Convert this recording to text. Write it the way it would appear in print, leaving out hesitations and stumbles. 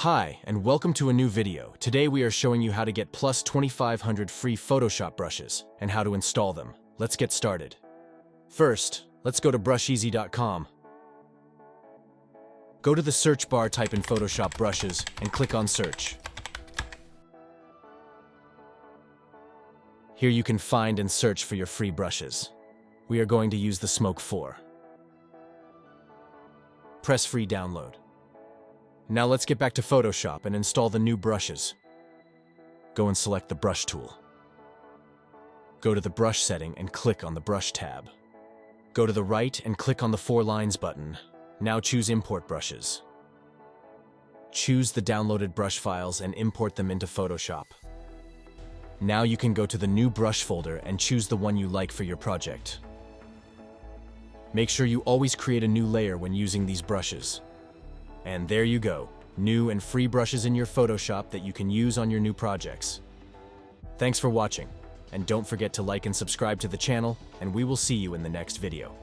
Hi, and welcome to a new video. Today we are showing you how to get plus 2,500 free Photoshop brushes and how to install them. Let's get started. First, let's go to brusheasy.com. Go to the search bar, type in Photoshop brushes, and click on search. Here you can find and search for your free brushes. We are going to use the Smoke 4. Press free download. Now let's get back to Photoshop and install the new brushes. Go and select the brush tool. Go to the brush setting and click on the brush tab. Go to the right and click on the 4 lines button. Now choose import brushes. Choose the downloaded brush files and import them into Photoshop. Now you can go to the new brush folder and choose the one you like for your project. Make sure you always create a new layer when using these brushes. And there you go, new and free brushes in your Photoshop that you can use on your new projects. Thanks for watching, and don't forget to like and subscribe to the channel, and we will see you in the next video.